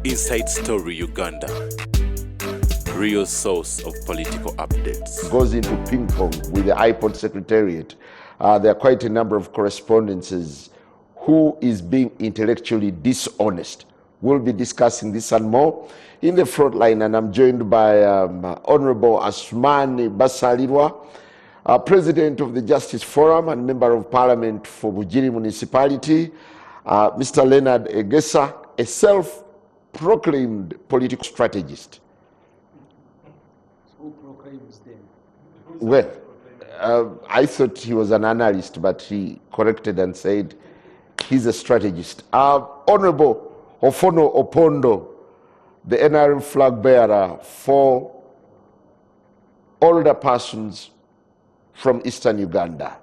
Inside Story Uganda, real source of political updates. Goes into ping pong with the iPod Secretariat. There are quite a number of correspondences. Who is being intellectually dishonest? We'll be discussing this and more in the front line, and I'm joined by Honorable Asuman Basalirwa, President of the Justice Forum and Member of Parliament for Gwenyini Municipality, Mr. Leonard Egesa, a self-proclaimed political strategist. Who proclaims them? Well, I thought he was an analyst, but he corrected and said he's a strategist. Honorable Ofono Opondo, the NRM flag bearer for older persons from Eastern Uganda.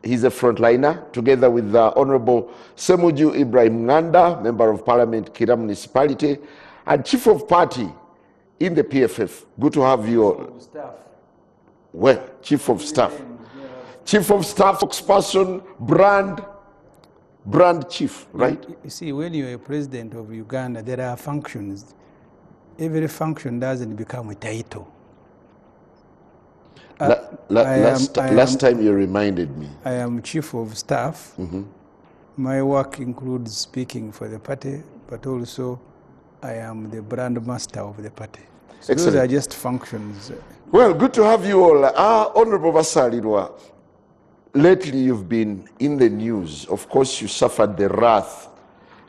He's a frontliner, together with Honorable Semuju Ibrahim Nganda, Member of Parliament, Kira Municipality, and Chief of Party in the PFF. Good to have you all. Staff. Well, Chief of Staff. Chief of Staff, spokesperson, brand chief, right? You see, when you're a president of Uganda, there are functions. Every function doesn't become a title. Last time you reminded me. I am chief of staff. Mm-hmm. My work includes speaking for the party, but also I am the brand master of the party. So those are just functions. Well, good to have you all. Honorable Basalirwa, lately you've been in the news. Of course, you suffered the wrath.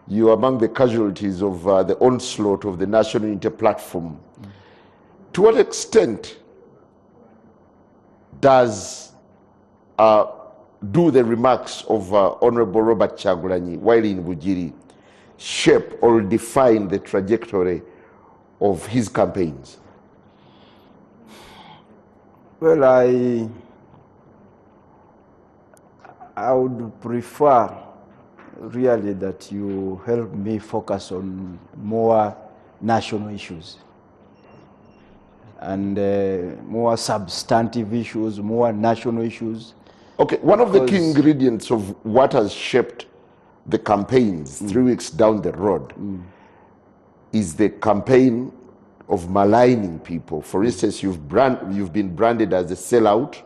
You are among the casualties of the onslaught of the National Unity Platform. To what extent does do the remarks of Honorable Robert Kyagulanyi while in Bugiri shape or define the trajectory of his campaigns? Well, I would prefer really that you help me focus on more national issues and more substantive issues, more national issues. Okay, one of the key ingredients of what has shaped the campaigns 3 weeks down the road is the campaign of maligning people. For instance, you've been branded as a sellout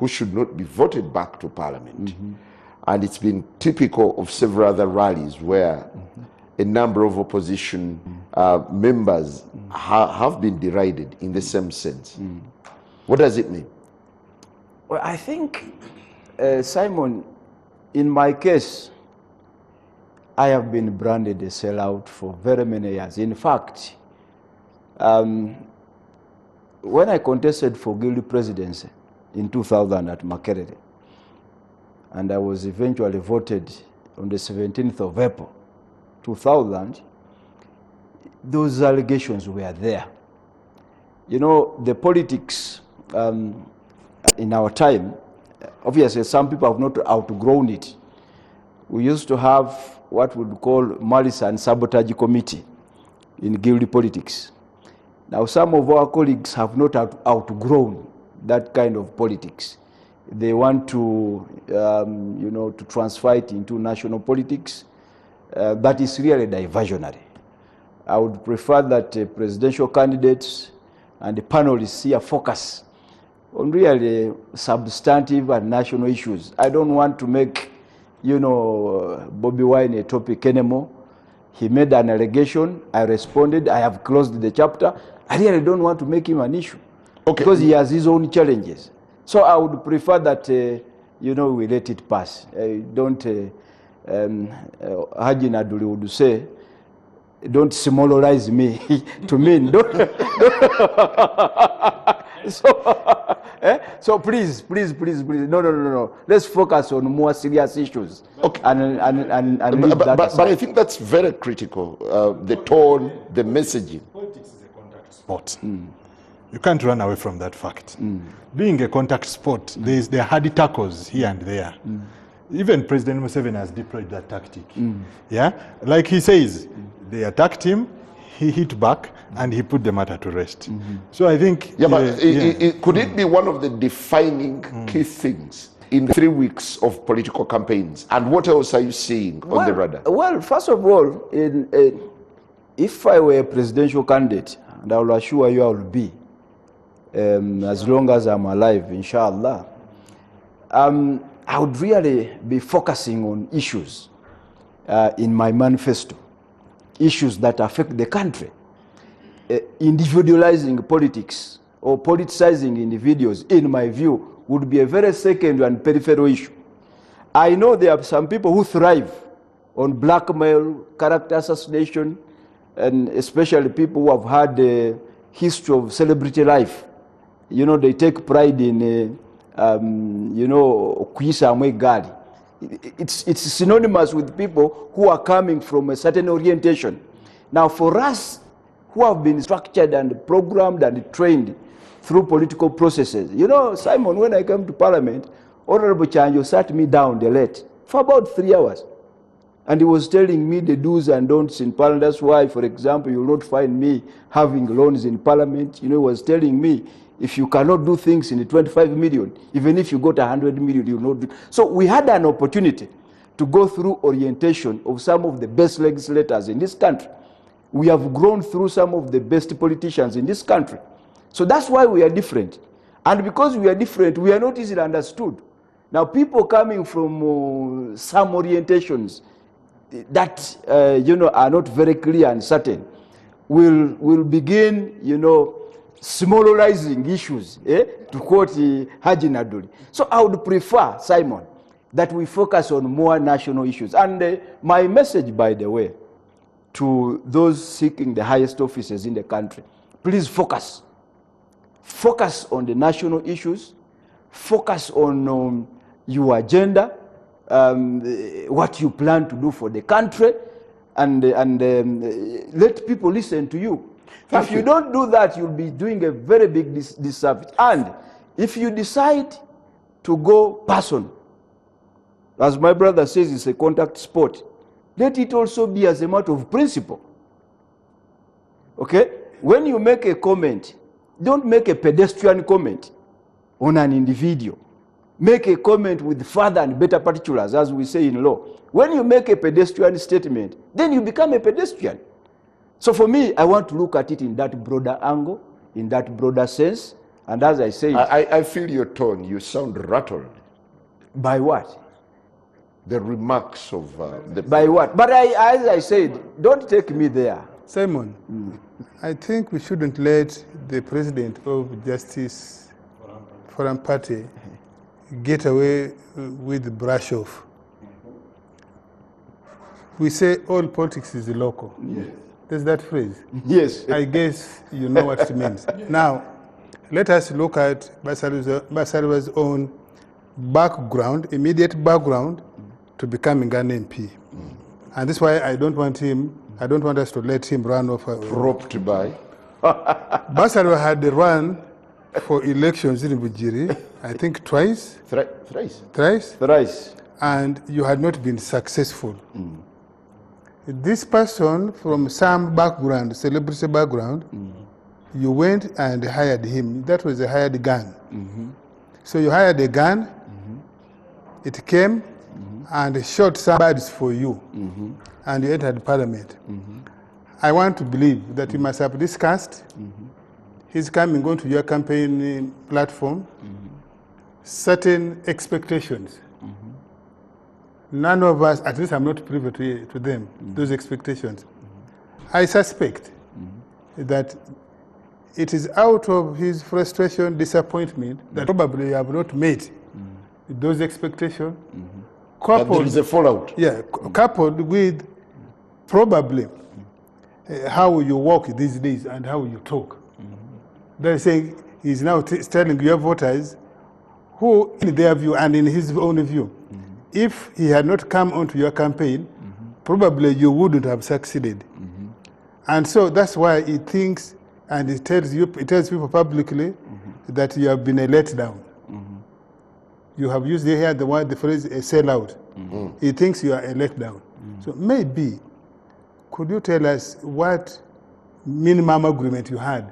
who should not be voted back to Parliament. And it's been typical of several other rallies where a number of opposition members have been derided in the same sense. What does it mean? Well, I think, Simon, in my case, I have been branded a sellout for very many years. In fact, when I contested for Guild presidency in 2000 at Makerere, and I was eventually voted on the 17th of April, 2000, those allegations were there. You know, the politics in our time, obviously some people have not outgrown it. We used to have what we would call malice and sabotage committee in guild politics. Now some of our colleagues have not outgrown that kind of politics. They want to, to transfer it into national politics. That is really diversionary. I would prefer that presidential candidates and the panelists here focus on really substantive and national issues. I don't want to make, Bobby Wine a topic anymore. He made an allegation, I responded, I have closed the chapter. I really don't want to make him an issue. Okay. Because he has his own challenges. So I would prefer that, we let it pass. Don't, Haji Naduli would say, don't smallerize me to mean. So please, no. Let's focus on more serious issues. Okay. But I think that's very critical. The tone, the messaging. Politics is a contact sport. You can't run away from that fact. Being a contact sport, there are hardy tackles here and there. Even President Museveni has deployed that tactic. Yeah, like he says, they attacked him, he hit back, and he put the matter to rest. So I think... could it be one of the defining key things in the 3 weeks of political campaigns? And what else are you seeing on the radar? Well, first of all, if I were a presidential candidate, and I will assure you I will be, as long as I'm alive, inshallah, I would really be focusing on issues in my manifesto, issues that affect the country. Individualizing politics or politicizing individuals, in my view, would be a very secondary and peripheral issue. I know there are some people who thrive on blackmail, character assassination, and especially people who have had a history of celebrity life. You know, they take pride in, you know, kuisa mwegali. It's synonymous with people who are coming from a certain orientation. Now, for us who have been structured and programmed and trained through political processes, you know, Simon, when I came to Parliament, Honorable Chanjo sat me down the late for about 3 hours. And he was telling me the do's and don'ts in Parliament. That's why, for example, you will not find me having loans in Parliament. You know, he was telling me, if you cannot do things in the 25 million, even if you got 100 million, you will not do. So we had an opportunity to go through orientation of some of the best legislators in this country. We have grown through some of the best politicians in this country. So that's why we are different. And because we are different, we are not easily understood. Now, people coming from some orientations that, you know, are not very clear and certain will begin, you know, smallizing issues, to quote Haji Naduli. So I would prefer, Simon, that we focus on more national issues. And my message, by the way, to those seeking the highest offices in the country, please focus. Focus on the national issues. Focus on your agenda, what you plan to do for the country, and let people listen to you. If you don't do that, you'll be doing a very big disservice. And if you decide to go person, as my brother says, it's a contact sport, let it also be as a matter of principle. Okay? When you make a comment, don't make a pedestrian comment on an individual. Make a comment with further and better particulars, as we say in law. When you make a pedestrian statement, then you become a pedestrian. So for me, I want to look at it in that broader angle, in that broader sense. And as I say, I feel your tone. You sound rattled. By what? The remarks of the... By what? But as I said, don't take me there. Simon, I think we shouldn't let the president of Justice Forum Party get away with the brush off. We say all politics is local. Yes. There's that phrase. Yes. I guess you know what it means. Now, let us look at Basalirwa's own background, immediate background, to becoming an MP. And that's why I don't want us to let him run off. Roped by. Basalirwa had run for elections in Bujiri, I think twice. Thrice. Thrice? Thrice. And you had not been successful. This person from some background, celebrity background, you went and hired him. That was a hired gun. So you hired a gun, it came and shot some birds for you, and you entered Parliament. I want to believe that you must have discussed his coming onto your campaign platform, certain expectations. None of us, at least I'm not privy to them, those expectations. I suspect that it is out of his frustration, disappointment, that probably you have not met those expectations. Coupled, there is a fallout. Yeah, coupled with probably how you walk these days and how you talk. They're saying he's now telling your voters who, in their view and in his own view, if he had not come onto your campaign, probably you wouldn't have succeeded. And so that's why he thinks, and he tells people publicly that you have been a letdown. You have used here the phrase a sellout. He thinks you are a letdown. So maybe, could you tell us what minimum agreement you had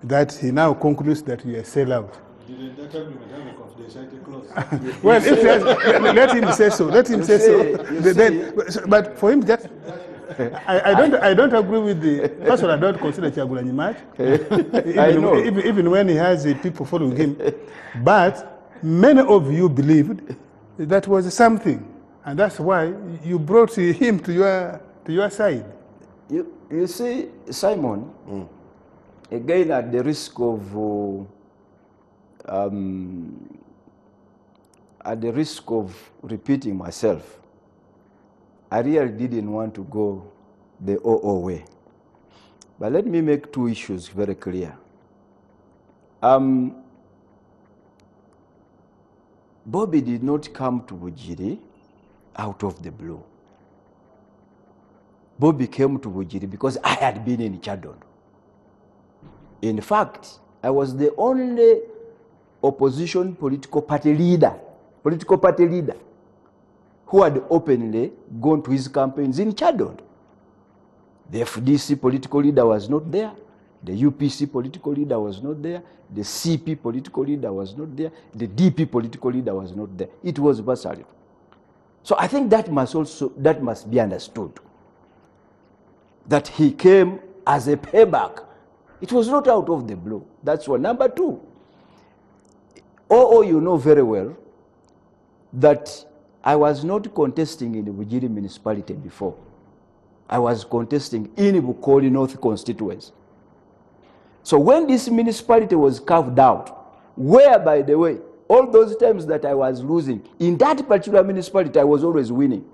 that he now concludes that you are a sellout? Didn't that agreement have a confidentiality clause? Well, if let him say so. Let him say so. But for him, just I don't agree with the person. I don't consider Kyagulanyi much. Even when he has people following him. But many of you believed that was something. And that's why you brought him to your side. You see, Simon, again at the risk of repeating myself, I really didn't want to go the OO way. But let me make two issues very clear. Bobby did not come to Bugiri out of the blue. Bobby came to Bugiri because I had been in Chadon. In fact, I was the only opposition political party leader who had openly gone to his campaigns in Chadon. The FDC political leader was not there. The UPC political leader was not there. The CP political leader was not there. The DP political leader was not there. It was Basalirwa. So I think that must be understood. That he came as a payback. It was not out of the blue. That's one. Number two, you know very well that I was not contesting in the Bugiri municipality before. I was contesting in Bukoli North constituency. So when this municipality was carved out, where, by the way, all those times that I was losing, in that particular municipality, I was always winning.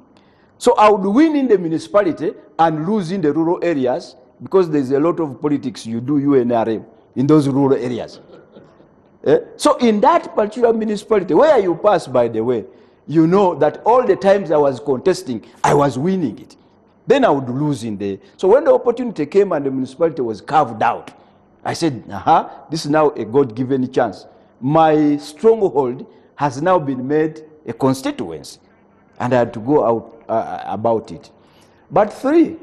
So I would win in the municipality and lose in the rural areas because there's a lot of politics you do UNRM in those rural areas. So in that particular municipality, where you pass, by the way, you know that all the times I was contesting, I was winning it. Then I would lose in there. So when the opportunity came and the municipality was carved out, I said, this is now a God-given chance. My stronghold has now been made a constituency. And I had to go out about it. But three,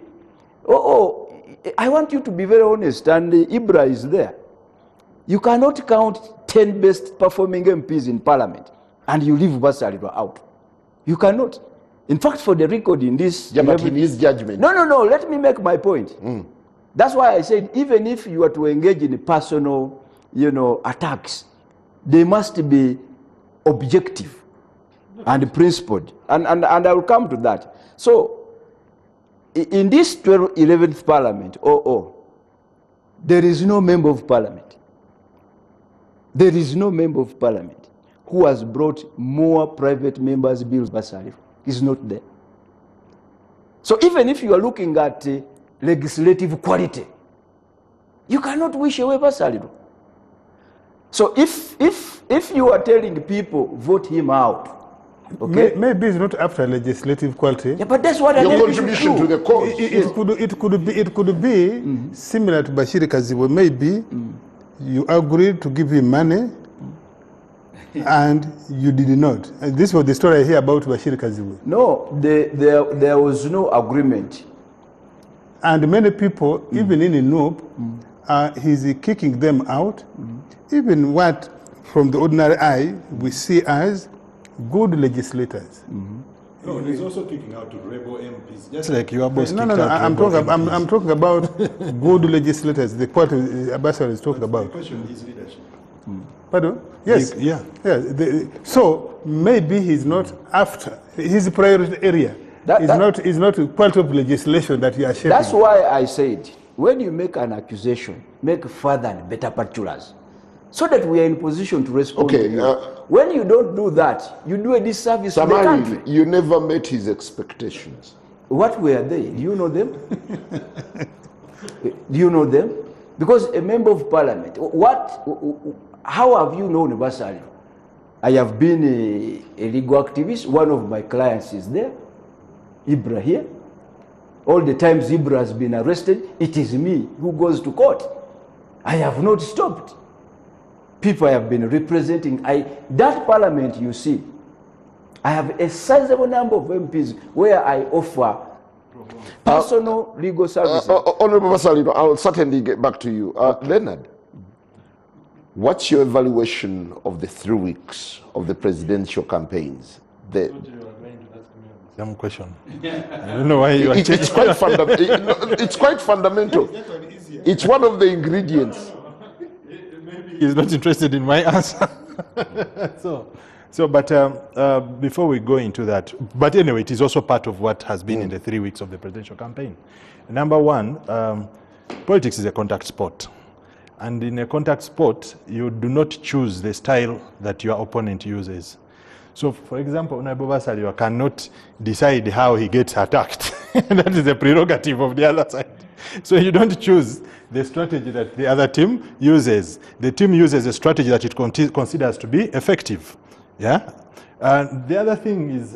I want you to be very honest, and Ibra is there. You cannot count 10 best performing MPs in parliament and you leave Basalirwa out. You cannot. In fact, for the record in this... Yeah, but in his judgment... No, let me make my point. That's why I said, even if you are to engage in personal, attacks, they must be objective and principled. And I will come to that. So, in this 11th parliament, there is no member of parliament. There is no member of parliament who has brought more private members' bills Basalirwa. Is not there. So even if you are looking at legislative quality, you cannot wish away Basalirwa. So if you are telling people vote him out, okay? Maybe it's not after legislative quality. Yeah, but that's what your contribution to the cause. It could be similar to Bashir Kaziwe. Maybe you agreed to give him money. And you did not. And this was the story I hear about Bashir Kaziwe. No, there was no agreement. And many people, even in Inup, he's kicking them out. Even what, from the ordinary eye, we see as good legislators. No, he's also kicking out to rebel MPs, just like your boss kicked out I'm talking about good legislators, the part Abbasar is talking about. The question is leadership. Pardon? Yes. Yeah. So maybe he's not after his priority area. Is not part of legislation that you are shaping. That's why I said, when you make an accusation, make further and better particulars, so that we are in position to respond to you. When you don't do that, you do a disservice to the country. You never met his expectations. What were they? Do you know them? Do you know them? Because a member of parliament, how have you known Basalirwa? I have been a legal activist. One of my clients is there, Ibra here. All the times Ibra has been arrested, it is me who goes to court. I have not stopped. People I have been representing. That parliament, you see, I have a sizable number of MPs where I offer personal legal services. Honorable Basalirwa, I'll certainly get back to you. Leonard, what's your evaluation of the 3 weeks of the presidential campaigns? Dumb question. I don't know why you are It's quite fundamental. It's one of the ingredients. Maybe he's not interested in my answer. But before we go into that, but anyway, it is also part of what has been in the 3 weeks of the presidential campaign. Number one, politics is a contact sport. And in a contact sport, you do not choose the style that your opponent uses. So, for example, Honorable Basalirwa cannot decide how he gets attacked. That is a prerogative of the other side. So you don't choose the strategy that the other team uses. The team uses a strategy that it considers to be effective. Yeah. The other thing is,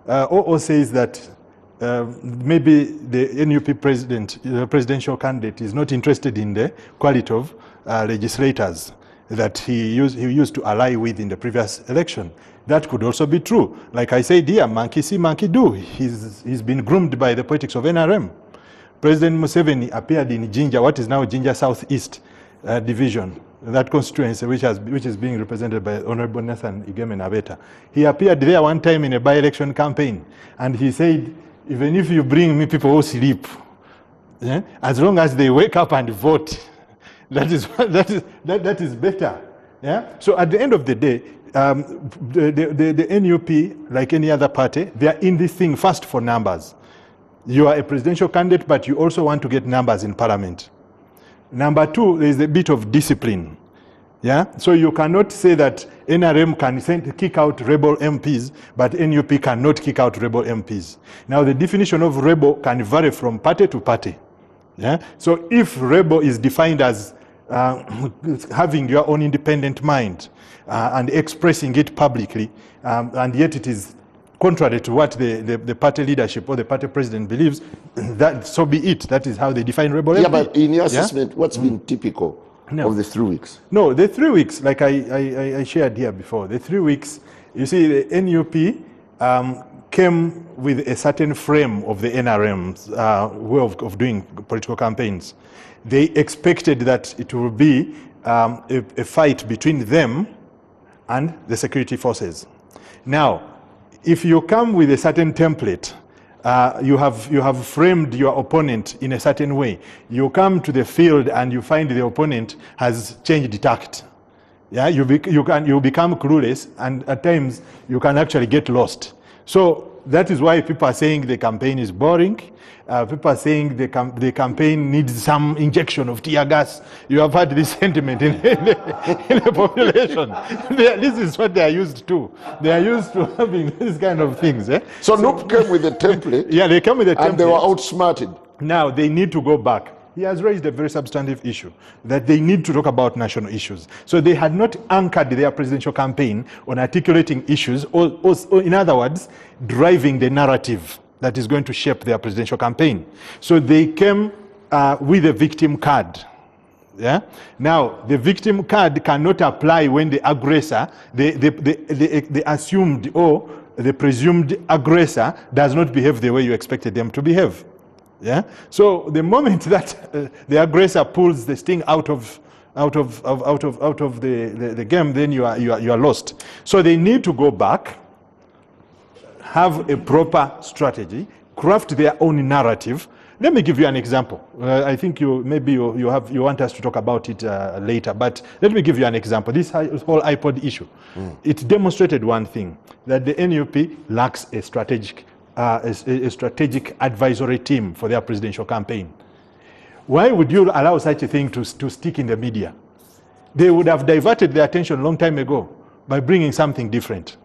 OO says that maybe the NUP presidential candidate is not interested in the quality of legislators that he used to ally with in the previous election. That could also be true. Like I said here, monkey see, monkey do. He's been groomed by the politics of NRM. President Museveni appeared in Jinja, what is now Jinja Southeast Division, that constituency which is being represented by Honorable Nathan Igeme Nabeta. He appeared there one time in a by-election campaign, and he said, even if you bring me people who sleep, as long as they wake up and vote, that is better. Yeah. So at the end of the day, the NUP, like any other party, they are in this thing first for numbers. You are a presidential candidate, but you also want to get numbers in parliament. Number two, there is a bit of discipline. Yeah. So you cannot say that NRM can kick out rebel MPs, but NUP cannot kick out rebel MPs. Now the definition of rebel can vary from party to party. Yeah. So if rebel is defined as having your own independent mind and expressing it publicly, and yet it is contrary to what the party leadership or the party president believes, that so be it. That is how they define rebel. Yeah, but in your assessment, what's been typical of the 3 weeks? No, the 3 weeks, like I shared here before, the 3 weeks, you see, the NUP came with a certain frame of the NRM's way of doing political campaigns. They expected that it will be a fight between them and the security forces. Now, if you come with a certain template, you have framed your opponent in a certain way. You come to the field and you find the opponent has changed tact. Yeah, you become clueless, and at times you can actually get lost. So that is why people are saying the campaign is boring. People are saying the campaign needs some injection of tear gas. You have heard this sentiment in the population. This is what they are used to. They are used to having these kind of things. So NUP came with a template. Yeah, they came with a template. And they were outsmarted. Now they need to go back. He has raised a very substantive issue, that they need to talk about national issues. So they had not anchored their presidential campaign on articulating issues, or in other words, driving the narrative that is going to shape their presidential campaign. So they came with a victim card. Yeah. Now, the victim card cannot apply when the aggressor, the assumed or the presumed aggressor, does not behave the way you expected them to behave. Yeah. So the moment that the aggressor pulls the sting out of the game, then you are lost. So they need to go back, have a proper strategy, craft their own narrative. Let me give you an example. I think you want us to talk about it later, but let me give you an example. This whole iPod issue, it demonstrated one thing, that the NUP lacks a strategic advisory team for their presidential campaign. Why would you allow such a thing to stick in the media? They would have diverted their attention a long time ago by bringing something different.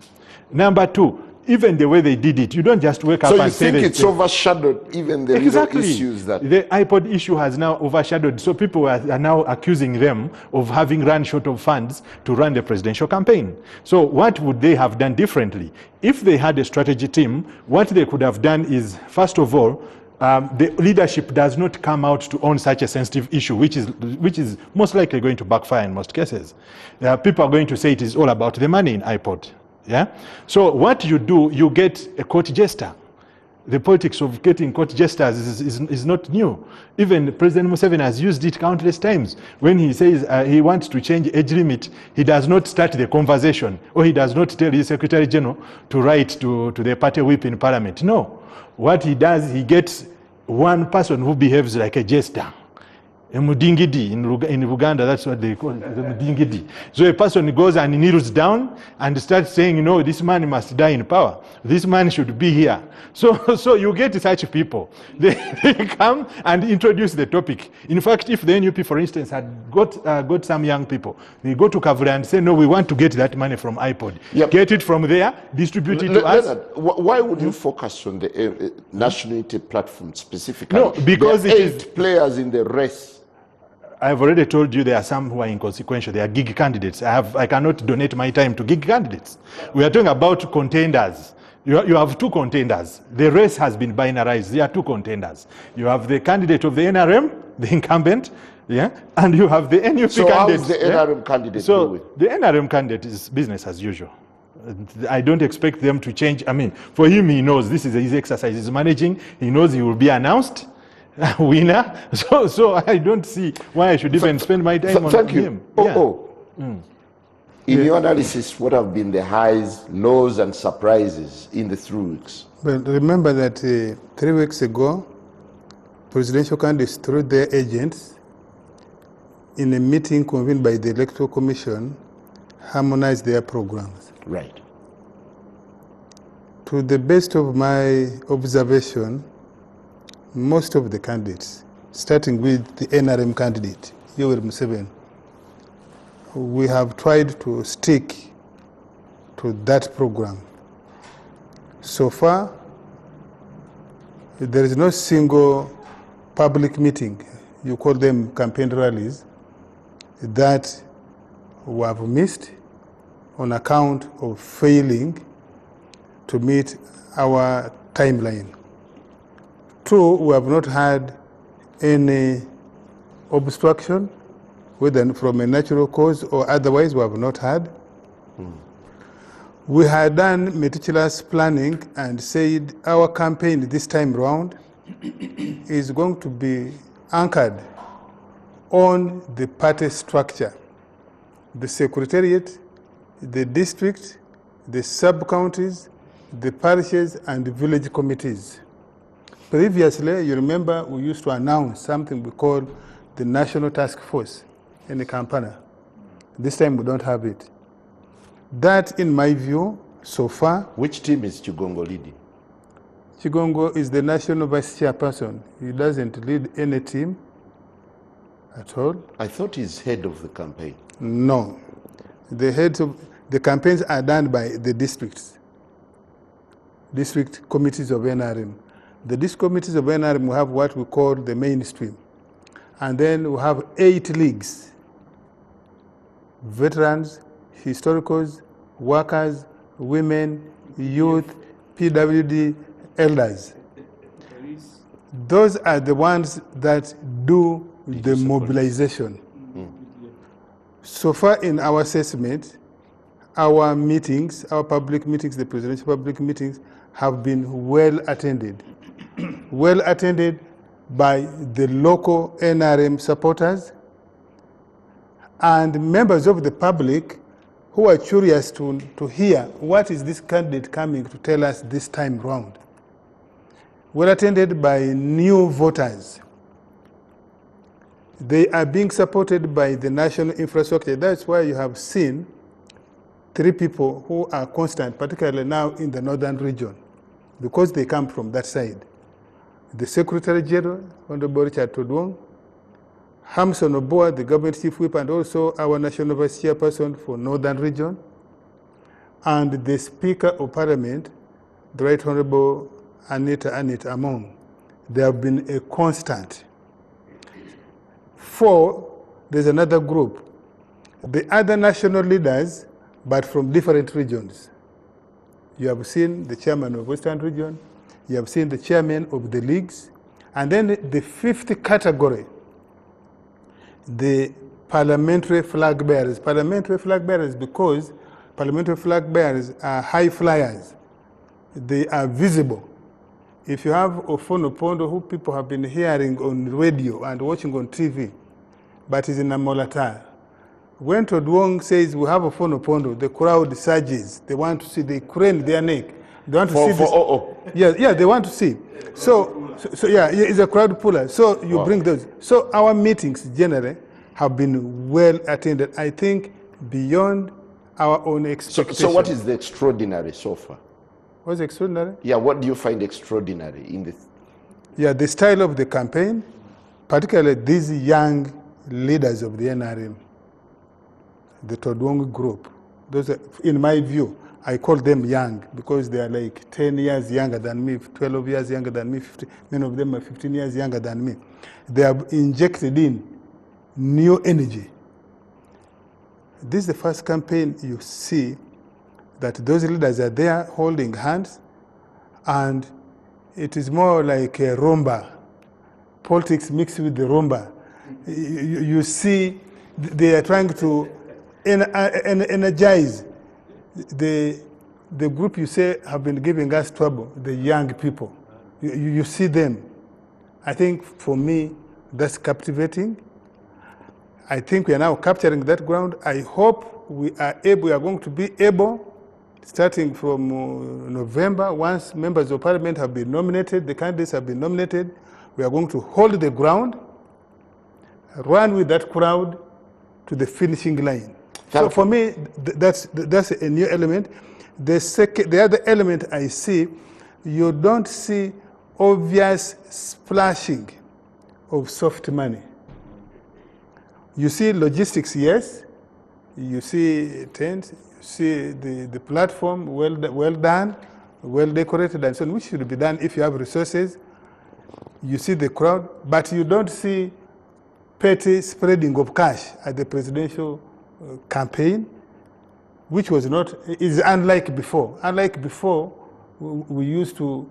Number two, even the way they did it, you don't just wake up and say... So you think it's overshadowed even the little issues that... The iPod issue has now overshadowed, so people are now accusing them of having run short of funds to run the presidential campaign. So what would they have done differently? If they had a strategy team, what they could have done is, first of all, the leadership does not come out to own such a sensitive issue, which is most likely going to backfire in most cases. People are going to say it is all about the money in iPod. Yeah. So what you do, you get a court jester. The politics of getting court jesters is not new. Even President Museveni has used it countless times. When he says he wants to change age limit, he does not start the conversation, or he does not tell his Secretary General to write to the party whip in Parliament. No. What he does, he gets one person who behaves like a jester. A mudingidi in Uganda, that's what they call it, the mudingidi. So a person goes and kneels down and starts saying, no, this man must die in power. This man should be here. So you get such people. They come and introduce the topic. In fact, if the NUP, for instance, had got some young people, they go to Kavura and say, no, we want to get that money from iPod. Yep. Get it from there, distribute it to us. Leonard, why would you focus on the National Unity Platform specifically? No, because there are it is 8 players in the race. I've already told you there are some who are inconsequential. They are gig candidates. I cannot donate my time to gig candidates. We are talking about contenders. You have 2 contenders. The race has been binarized. There are 2 contenders. You have the candidate of the NRM, the incumbent, yeah, and you have the NUP So candidate. how is the NRM candidate doing? The NRM candidate is business as usual. I don't expect them to change. I mean, for him, he knows this is his exercise. He's managing. He knows he will be announced winner. So I don't see why I should even spend my time on him. In your analysis, what have been the highs, lows, and surprises in the 3 weeks? Well, remember that 3 weeks ago, presidential candidates through their agents in a meeting convened by the Electoral Commission harmonized their programs. Right. To the best of my observation, most of the candidates, starting with the NRM candidate, Yoweri Museveni, we have tried to stick to that program. So far, there is no single public meeting, you call them campaign rallies, that we have missed on account of failing to meet our timeline. 2, we have not had any obstruction, whether from a natural cause or otherwise, we have not had. We had done meticulous planning and said our campaign this time round is going to be anchored on the party structure, the secretariat, the district, the sub-counties, the parishes, and the village committees. Previously, you remember we used to announce something we call the National Task Force in Kampala. This time we don't have it. That, in my view, so far... Which team is Chigongo leading? Chigongo is the national vice chairperson. He doesn't lead any team at all. I thought he's head of the campaign. No. The heads of the campaigns are done by the districts, district committees of NRM. The district committees of NRM will have what we call the mainstream. And then we have 8 leagues: veterans, historicals, workers, women, youth, PWD, elders. Those are the ones that do the mobilization. So far in our assessment, our meetings, our public meetings, the presidential public meetings, have been well attended. Well attended by the local NRM supporters and members of the public who are curious to hear what is this candidate coming to tell us this time round. Well attended by new voters. They are being supported by the national infrastructure. That's why you have seen 3 people who are constant, particularly now in the northern region, because they come from that side. The Secretary General, Honorable Richard Todwong, Hamson Oboa, the Government Chief Whip, and also our National Vice Chairperson for Northern Region, and the Speaker of Parliament, the Right Honorable Anita Among. They have been a constant. 4, there's another group. The other national leaders, but from different regions. You have seen the chairman of Western Region, you have seen the chairman of the leagues, and then the 5th category, the parliamentary flag bearers. Parliamentary flag bearers because parliamentary flag bearers are high flyers. They are visible If you have Ofono Pondo, who people have been hearing on radio and watching on TV, but is in Amolata, when Todwong says we have Ofono Pondo, the crowd surges. They want to see, they crane their neck. They want to see this. Yeah, they want to see. So yeah, it's a crowd puller. So you bring those. So our meetings generally have been well attended. I think beyond our own expectations. So what is the extraordinary so far? What's extraordinary? Yeah, what do you find extraordinary in this? Yeah, the style of the campaign, particularly these young leaders of the NRM, the Todwong group. Those are, in my view, I call them young because they are like 10 years younger than me, 12 years younger than me, 15, many of them are 15 years younger than me. They have injected in new energy. This is the first campaign you see that those leaders are there holding hands, and it is more like a rumba, politics mixed with the rumba. You see they are trying to energize the group you say have been giving us trouble, the young people. You see them. I think for me, that's captivating. I think we are now capturing that ground. I hope we are going to be able, starting from November, once members of parliament have been nominated, the candidates have been nominated, we are going to hold the ground, run with that crowd to the finishing line. So for me, that's a new element. The other element I see, you don't see obvious splashing of soft money. You see logistics, yes. You see tents, you see the platform well done, well decorated and so on, which should be done if you have resources. You see the crowd, but you don't see petty spreading of cash at the presidential campaign, which was not, is unlike before. Unlike before, we used to,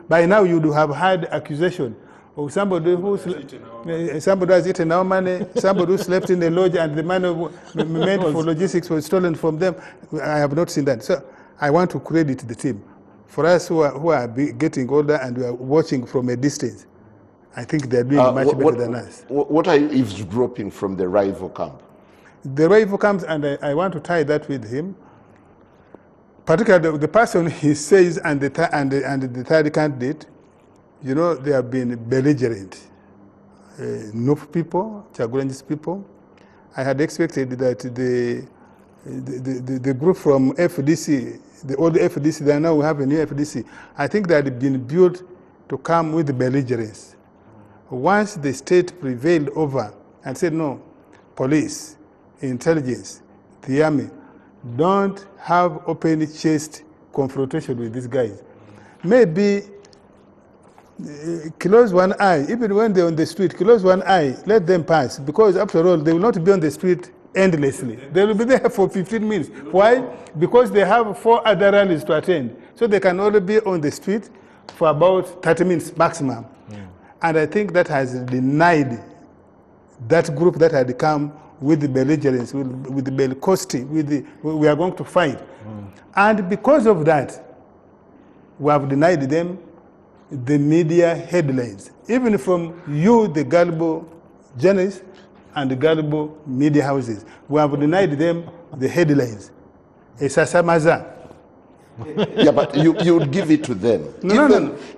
by now you would have had accusation of somebody has eaten our money, somebody who slept in the lodge and the money meant for logistics was stolen from them. I have not seen that. So I want to credit the team. For us who are getting older and we are watching from a distance, I think they're doing much better than us. What are you eavesdropping from the rival camp? The rival comes, and I want to tie that with him. Particularly the person he says and the third candidate, you know, they have been belligerent. Enough people, Chagulanji's people. I had expected that the group from FDC, the old FDC, they now have a new FDC. I think they had been built to come with the belligerence. Once the state prevailed over and said, no, police, intelligence, the army, don't have open-chest confrontation with these guys. Maybe close one eye, even when they're on the street, close one eye, let them pass, because after all, they will not be on the street endlessly. They will be there for 15 minutes. Why? Because they have 4 other rallies to attend. So they can only be on the street for about 30 minutes maximum. And I think that has denied that group that had come with the belligerence, with the bellicosity, we are going to fight. And because of that, we have denied them the media headlines. Even from you, the gullible journalists and the gullible media houses, we have denied them the headlines. Esasamaza. Yeah, but you would give it to them.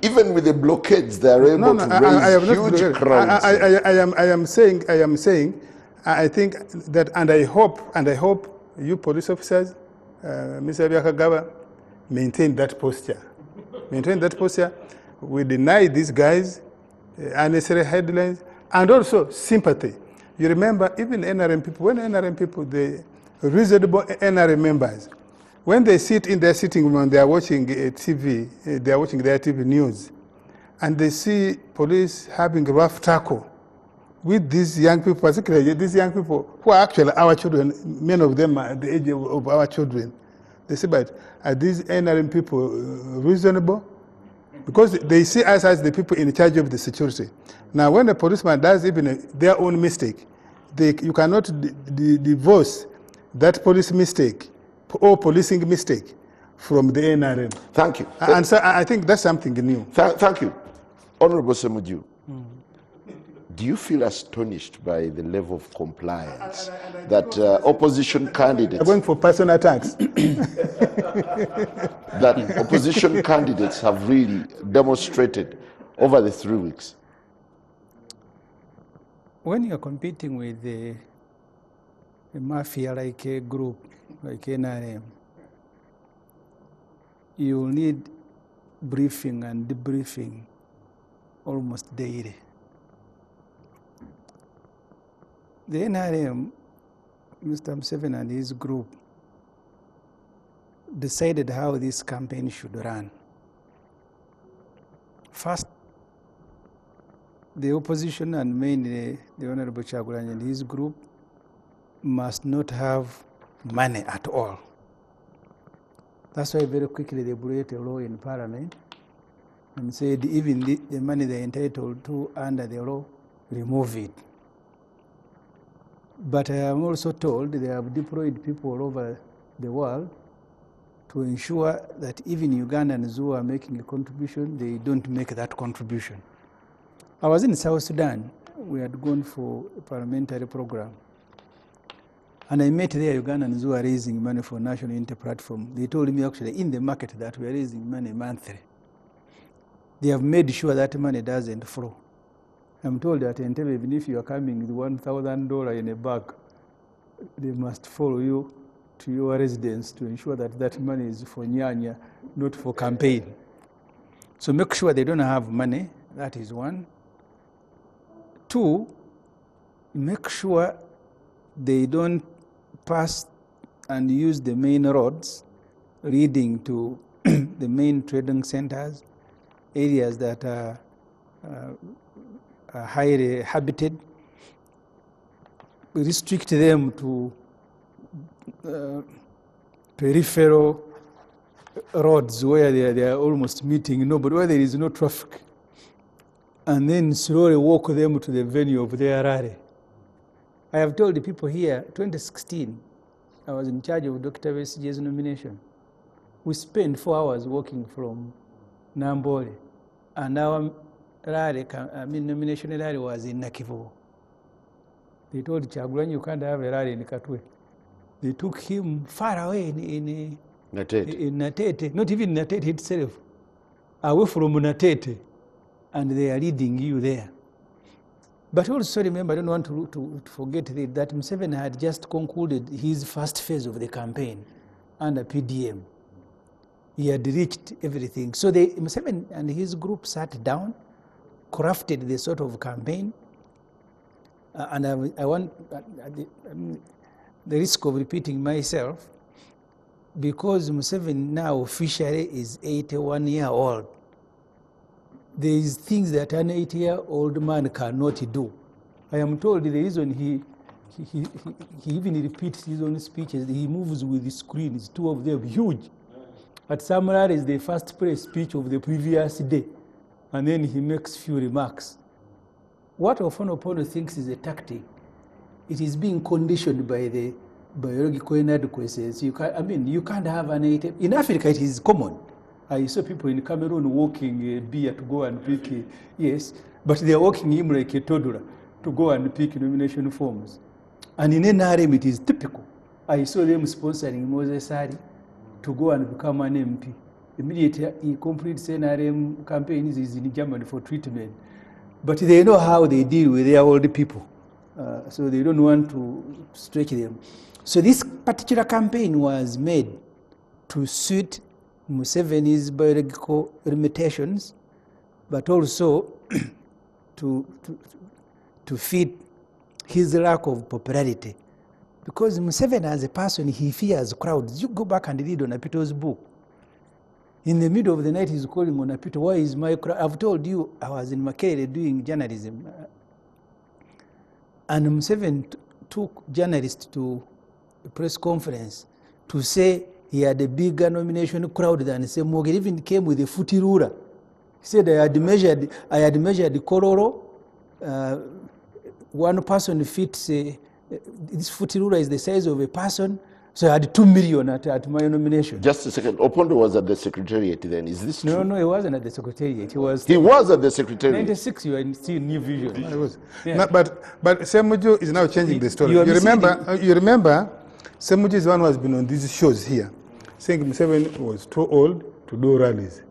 Even with the blockades, they are able to raise huge crowds. I am saying, I think that, and I hope you police officers, Mr. Byakagaba, maintain that posture. Maintain that posture. We deny these guys unnecessary headlines and also sympathy. You remember, even NRM people, when NRM people, the reasonable NRM members, when they sit in their sitting room and they are watching TV, they are watching their TV news, and they see police having rough tackle with these young people, particularly these young people who are actually our children, many of them are the age of our children. They say, but are these NRM people reasonable? Because they see us as the people in charge of the security. Now, when a policeman does even their own mistake, you cannot divorce that police mistake or policing mistake from the NRM. Thank you. And so I think that's something new. Thank you. Honorable Semuju, do you feel astonished by the level of compliance that opposition candidates... They're going for personal attacks. that opposition candidates have really demonstrated over the 3 weeks? When you're competing with a mafia like a group, like NRM, you will need briefing and debriefing almost daily. The NRM, Mr. Museveni and his group, decided how this campaign should run. First, the opposition and mainly the Honorable Kyagulanyi and his group must not have money at all. That's why very quickly they brought a law in Parliament and said even the money they're entitled to under the law, remove it. But I am also told they have deployed people all over the world to ensure that even Ugandans who are making a contribution, they don't make that contribution. I was in South Sudan. We had gone for a parliamentary program. And I met there Ugandans who are raising money for National Unity Platform. They told me actually in the market that we are raising money monthly. They have made sure that money doesn't flow. I'm told that even if you are coming with $1,000 in a bag, they must follow you to your residence to ensure that that money is for Nyanya, not for campaign. So make sure they don't have money. That is one. Two, make sure they don't pass and use the main roads leading to the main trading centers, areas that are highly habited. Restrict them to peripheral roads where they are almost meeting nobody, where there is no traffic, and then slowly walk them to the venue of their rally. I have told the people here, 2016, I was in charge of Dr. Besigye's nomination. We spent 4 hours walking from Nambole, and our rally, nomination rally was in Nakivubo. They told Kyagulanyi, you can't have a rally in Katwe. They took him far away in Natete, not even Natete itself, away from Natete, and they are leading you there. But also remember, I don't want to forget that Museveni had just concluded his first phase of the campaign under PDM. He had reached everything. So Museveni and his group sat down, crafted the sort of campaign, and I want the risk of repeating myself, because Museveni now officially is 81 years old. There is things that an 80-year-old man cannot do. I am told the reason he even repeats his own speeches, he moves with the screens, 2 of them huge. At some rallies, they first play a speech of the previous day, and then he makes few remarks. What Ofonopono thinks is a tactic, it is being conditioned by the biological inadequacies. You can't have an 80. In Africa, it is common. I saw people in Cameroon walking a beer to go and pick, yes, but they are walking him like a toddler to go and pick nomination forms. And in NRM, it is typical. I saw them sponsoring Moses Ari to go and become an MP. Immediately, he completes NRM campaigns, he's in Germany for treatment. But they know how they deal with their old people. So they don't want to stretch them. So this particular campaign was made to suit Museveni's biological limitations, but also to fit his lack of popularity. Because Museveni as a person, he fears crowds. You go back and read Onapito's book. In the middle of the night, he's calling Onapito, why is my crowd? I've told you, I was in Makerere doing journalism. And Museveni took journalists to a press conference to say he had a bigger nomination crowd than Semoge. Even came with a footy ruler. He said, I had measured the Kororo. One person fits, this footy ruler is the size of a person. So I had 2 million at my nomination. Just a second. Opondo was at the secretariat then. Is this true? No, he wasn't at the secretariat. He was at the secretariat. 96. You are still New Vision. It was. Yeah. No, but Semuju is now changing the story. You are You remember, Semuju is the one who has been on these shows here, saying Museveni was too old to do rallies.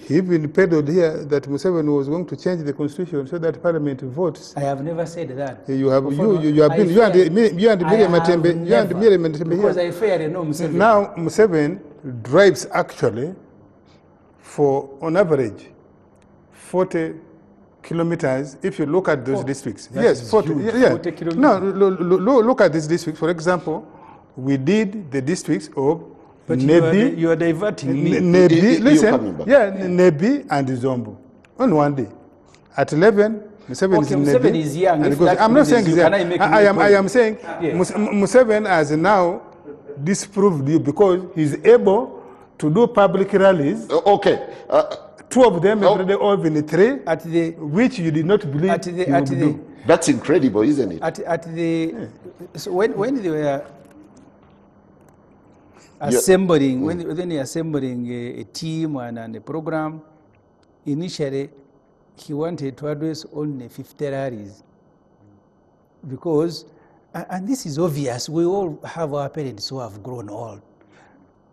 He even peddled here that Museveni was going to change the constitution so that parliament votes. I have never said that. You have been you and Miriam Matembe because here. I fairly know Museveni. Now Museveni drives actually for on average 40 kilometers. If you look at those districts, yes, 40. Huge, Yeah. 40 kilometers. No, look at this district. For example, we did the districts of But Nebi. you are diverting me. Nebi, You're listen, coming back. yeah, Nebi and Zombo on one day. At 11, Museveni is Okay, in Museveni Nebi. is young. and If he goes, that I'm not pleases saying you, he's young. can I make I my am point? saying Yeah. Museveni has now disproved you because he's able to do public rallies. Okay. 2 of them every day, or even 3, At the which you did not believe at the he at would the do. That's incredible, isn't it? at the so when they were assembling when they were assembling a team and a program, initially he wanted to address only 50 rallies because and this is obvious, we all have our parents who have grown old,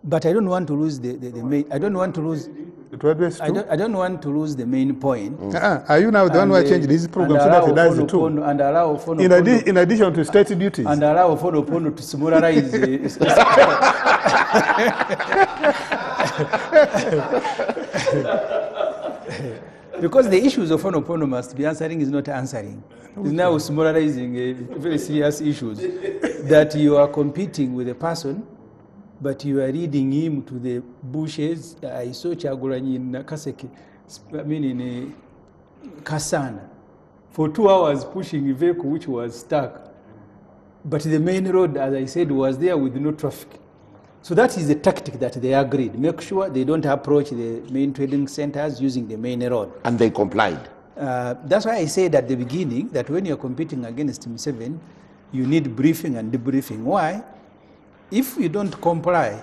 but I don't want to lose the main, I don't want to lose I don't want to lose the main point. Are you now the one who has changed this program so that he does it too? And allow In addition to state duties. and allow Opondo to smallerize because the issues of Opondo must be answering is not answering. It's now smallizing very serious issues that you are competing with a person, but you are leading him to the bushes. I saw Kyagulanyi in Kaseke, I mean in Kasana, for 2 hours pushing a vehicle which was stuck. But the main road, as I said, was there with no traffic. So that is the tactic that they agreed. Make sure they don't approach the main trading centers using the main road. And they complied. That's why I said at the beginning that when you're competing against Museveni, you need briefing and debriefing. Why? If you don't comply,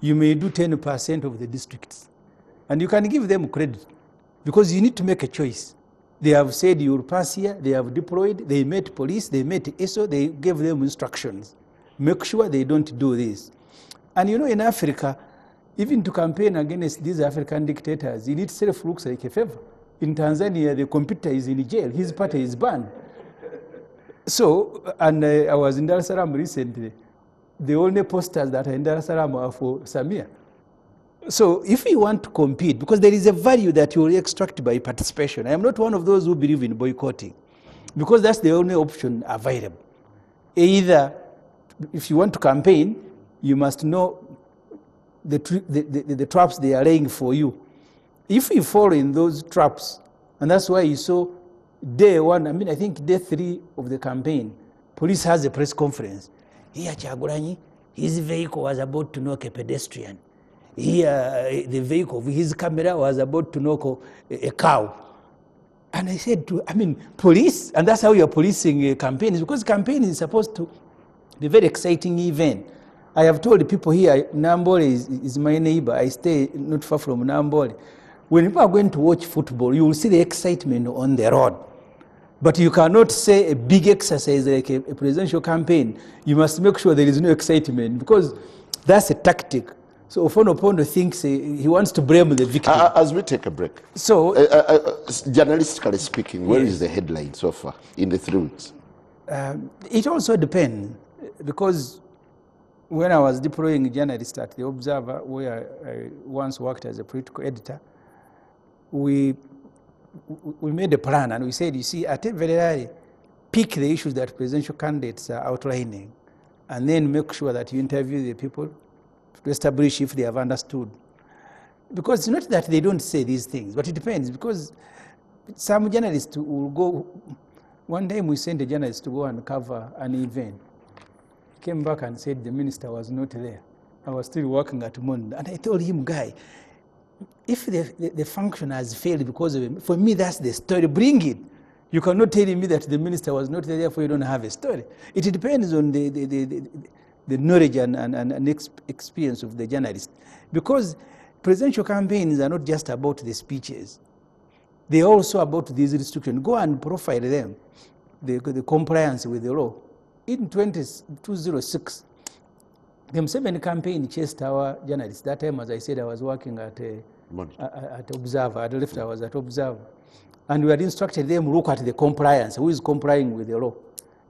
you may do 10% of the districts. And you can give them credit because you need to make a choice. They have said you will pass here, they have deployed, they met police, they met ESO, they gave them instructions. Make sure they don't do this. And you know, in Africa, even to campaign against these African dictators, it itself looks like a favor. In Tanzania, the competitor is in jail, his party is banned. So, and I was in Dar es Salaam recently. The only posters that are in Dar es Salaam are for Samia. So if you want to compete, because there is a value that you will extract by participation. I am not one of those who believe in boycotting, because that's the only option available. Either, if you want to campaign, you must know the traps they are laying for you. If you fall in those traps, and that's why you saw day 1, I mean, I think day 3 of the campaign, police has a press conference. Here, Kyagulanyi, his vehicle was about to knock a pedestrian. Here, the vehicle, his camera was about to knock a cow. And I said police, and that's how you're policing campaigns, because campaign is supposed to be a very exciting event. I have told the people here, Nambole is my neighbor. I stay not far from Nambole. When people are going to watch football, you will see the excitement on the road. But you cannot say a big exercise like a presidential campaign. You must make sure there is no excitement, because that's a tactic. So Opondo thinks he wants to blame the victim. As we take a break, So journalistically speaking, where Yes. is the headline so far in the 3 weeks? it also depends, because when I was deploying journalists at the Observer, where I once worked as a political editor, we made a plan and we said, you see, at every rally, pick the issues that presidential candidates are outlining, and then make sure that you interview the people to establish if they have understood. Because it's not that they don't say these things, but it depends, because some journalists will go. One time we sent a journalist to go and cover an event. He came back and said the minister was not there. I was still working at Monde. And I told him, guy, if the function has failed because of him, for me that's the story, bring it. You cannot tell me that the minister was not there, therefore you don't have a story. It depends on the knowledge and experience of the journalist. Because presidential campaigns are not just about the speeches. They are also about these restrictions. Go and profile them, the compliance with the law. In 2006, the Museveni campaign chased our journalists. That time, as I said, I was working at Observer. At the left, I was at Observer. And we had instructed them to look at the compliance, who is complying with the law.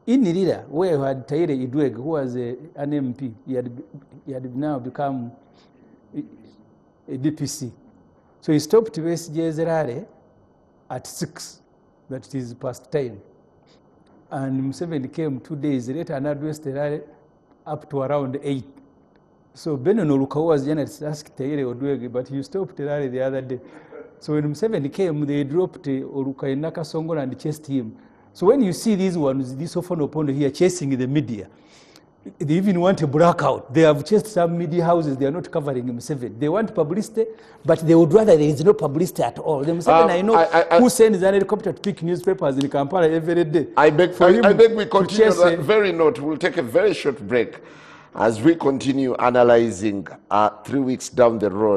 In Nirira, where we had Taire Idweg, who was an MP, he had now become a DPC. So he stopped USJ Zerare at 6, that is past time. And Museveni came 2 days later and addressed Zerare up to around 8. So Benon Oluka was journalist asked Taire Odwege, but he stopped Zerare the other day. So when Museveni came, they dropped Oluka in Nakasongo and chased him. So when you see these ones, this often opponent here chasing the media, they even want a blackout. They have chased some media houses, they are not covering Museveni. They want publicity, but they would rather there is no publicity at all. The Museveni, I know who sends an helicopter to pick newspapers in Kampala every day. I beg we continue on that very note. We'll take a very short break as we continue analyzing 3 weeks down the road